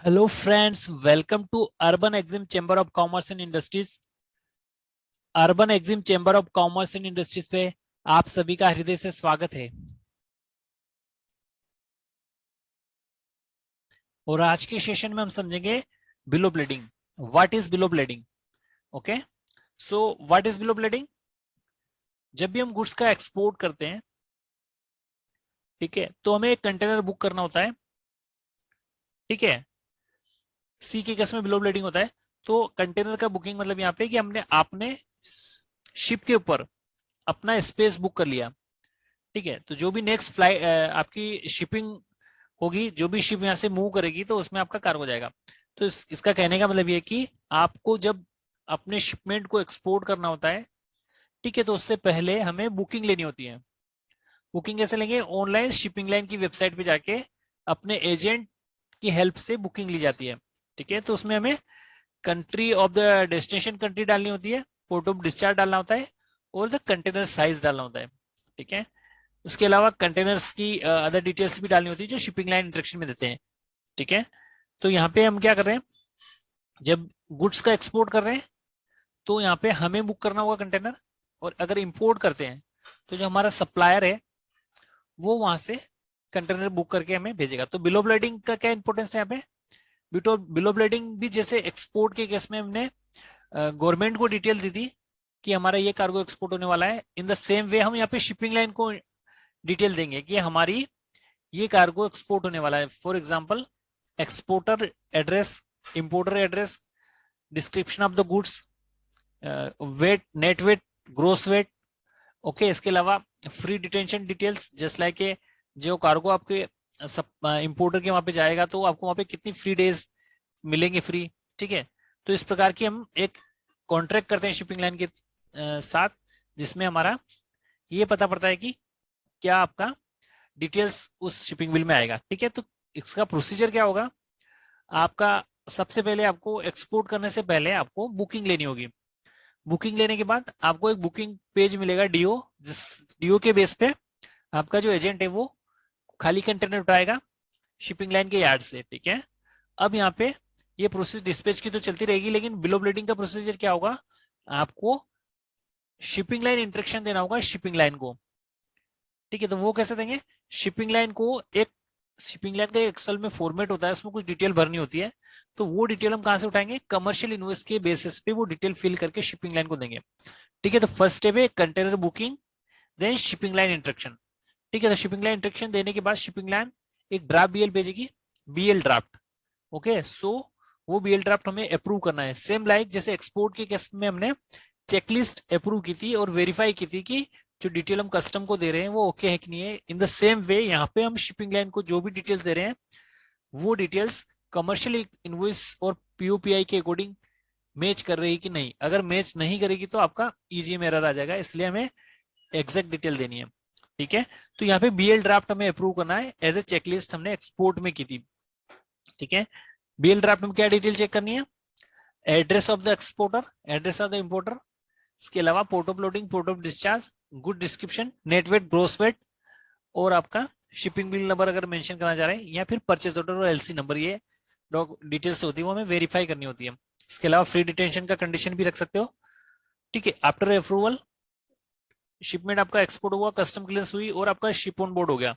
Hello friends, welcome to Urban Exim chamber of commerce and industries. Urban Exim chamber of commerce and industries पे आप सभी का हृदय से स्वागत है। और आज के सेशन में हम समझेंगे below blending. What is below blending? Okay, so what is below blending? जब भी हम गुड्स का एक्सपोर्ट करते हैं, ठीक है, तो हमें एक कंटेनर बुक करना होता है। ठीक है, सी के केस में बिलो ब्लेडिंग होता है। तो कंटेनर का बुकिंग मतलब यहाँ पे कि हमने आपने शिप के ऊपर अपना स्पेस बुक कर लिया। ठीक है, तो जो भी नेक्स्ट फ्लाइट आपकी शिपिंग होगी, जो भी शिप यहाँ से मूव करेगी तो उसमें आपका कार्गो जाएगा। तो इसका कहने का मतलब ये है कि आपको जब अपने शिपमेंट को एक्सपोर्ट करना होता है, ठीक है, तो उससे पहले हमें बुकिंग लेनी होती है। बुकिंग कैसे लेंगे? ऑनलाइन शिपिंग लाइन की वेबसाइट पे जाके अपने एजेंट की हेल्प से बुकिंग ली जाती है। ठीक है, तो उसमें हमें country of the destination country डालनी होती है, पोर्ट ऑफ डिस्चार्ज डालना होता है और द कंटेनर साइज डालना होता है। ठीक है, उसके अलावा कंटेनर्स की अदर डिटेल्स भी डालनी होती है जो शिपिंग लाइन इंस्ट्रक्शन में देते हैं। ठीक है, तो यहाँ पे हम क्या कर रहे हैं, जब गुड्स का एक्सपोर्ट कर रहे हैं तो यहाँ पे हमें बुक करना होगा कंटेनर। और अगर इंपोर्ट करते हैं तो जो हमारा सप्लायर है वो वहां से कंटेनर बुक करके हमें भेजेगा। तो बिलो ऑफ lading का क्या इंपॉर्टेंस है यहाँ पे? बिलो ऑफ lading भी जैसे एक्सपोर्ट के केस में हमने गवर्नमेंट को डिटेल दी थी कि हमारा ये कार्गो एक्सपोर्ट होने वाला है, इन द सेम वे हम यहाँ पे शिपिंग लाइन को डिटेल देंगे कि हमारी ये कार्गो एक्सपोर्ट होने वाला है। For example, exporter address, importer address, description of the goods, weight, net weight, gross weight. Okay, इसके अलावा free detention details, just like के जो कार्गो आपके इंपोर्टर के वहां पे जाएगा तो आपको वहां पे कितनी फ्री डेज मिलेंगे फ्री। ठीक है, तो इस प्रकार की हम एक कॉन्ट्रैक्ट करते हैं शिपिंग लाइन के साथ, जिसमें हमारा ये पता पड़ता है कि क्या आपका डिटेल्स उस शिपिंग बिल में आएगा। ठीक है, तो इसका प्रोसीजर क्या होगा? आपका सबसे पहले आपको एक्सपोर्ट करने से पहले आपको बुकिंग लेनी होगी। बुकिंग लेने के बाद आपको एक बुकिंग पेज मिलेगा डीओ, जिस डीओ के बेस पे आपका जो एजेंट है वो खाली कंटेनर उठाएगा शिपिंग लाइन के यार्ड से। ठीक है, अब यहाँ पे ये प्रोसेस डिस्पैच की तो चलती रहेगी, लेकिन बिल ऑफ lading का प्रोसीजर क्या होगा? आपको शिपिंग लाइन इंस्ट्रक्शन देना होगा शिपिंग लाइन को। ठीक है, तो वो कैसे देंगे? शिपिंग लाइन को एक शिपिंग लाइन का एक्सेल में फॉर्मेट होता है, उसमें कुछ डिटेल भरनी होती है। तो वो डिटेल हम कहां से उठाएंगे? कमर्शियल इनवॉइस के बेसिस पे वो डिटेल फिल करके शिपिंग लाइन को देंगे। ठीक है, तो फर्स्ट स्टेप है container booking, then shipping line instruction. ठीक है, तो शिपिंग लाइन इंस्ट्रक्शन देने के बाद शिपिंग लाइन एक ड्राफ्ट बीएल भेजेगी, बीएल ड्राफ्ट। ओके, सो वो बीएल ड्राफ्ट हमें अप्रूव करना है। सेम लाइक जैसे एक्सपोर्ट के केस में हमने चेकलिस्ट अप्रूव की थी और वेरीफाई की थी कि जो डिटेल हम कस्टम को दे रहे हैं वो ओके है कि नहीं है। इन द सेम वे यहाँ पे हम शिपिंग लाइन को जो भी डिटेल्स दे रहे हैं वो डिटेल्स कमर्शियल इनवॉइस और पीओपीआई के अकॉर्डिंग मैच कर रही है कि नहीं। अगर मैच नहीं करेगी तो आपका ईजीएम एरर आ जाएगा, इसलिए हमें एग्जैक्ट डिटेल देनी है। ठीक है, तो यहाँ पे बीएल ड्राफ्ट हमें अप्रूव करना है एज ए चेकलिस्ट, हमने एक्सपोर्ट में की थी। ठीक है, बीएल ड्राफ्ट में क्या डिटेल चेक करनी है? Address of the exporter, address of the importer, इसके अलावा port of loading, port of discharge, good description, net weight, gross weight, और आपका शिपिंग बिल नंबर अगर मेंशन करना चाह रहे हैं, या फिर परचेज ऑर्डर और एलसी नंबर, ये डिटेल्स होती है वो हमें वेरीफाई करनी होती है। इसके अलावा फ्री डिटेंशन का कंडीशन भी रख सकते हो। ठीक है, आफ्टर अप्रूवल शिपमेंट आपका एक्सपोर्ट हुआ, कस्टम क्लियरेंस हुई और आपका शिप ऑन बोर्ड हो गया,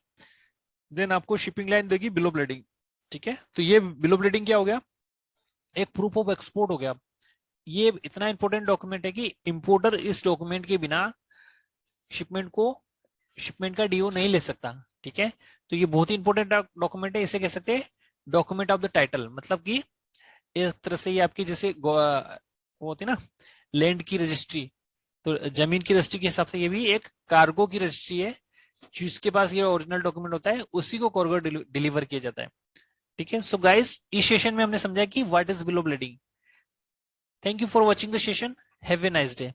देन आपको शिपिंग लाइन देगी बिल ऑफ lading। ठीक है, तो ये बिल ऑफ lading क्या हो गया? एक प्रूफ ऑफ एक्सपोर्ट हो गया। ये इतना इंपॉर्टेंट डॉक्यूमेंट है कि इंपोर्टर इस डॉक्यूमेंट के बिना शिपमेंट का डीओ नहीं ले सकता। ठीक है, तो ये बहुत ही इंपॉर्टेंट डॉक्यूमेंट है। इसे कह सकते हैं डॉक्यूमेंट ऑफ द टाइटल, मतलब कि एक तरह से ये आपकी जैसे वो होती है ना लैंड की रजिस्ट्री, तो जमीन की रजिस्ट्री के हिसाब से ये भी एक कार्गो की रजिस्ट्री है। जिसके पास ये ओरिजिनल डॉक्यूमेंट होता है उसी को कार्गो डिलीवर किया जाता है। ठीक है, सो गाइस इस सेशन में हमने समझा कि what is bill of lading। Thank you for watching the session, have a nice day.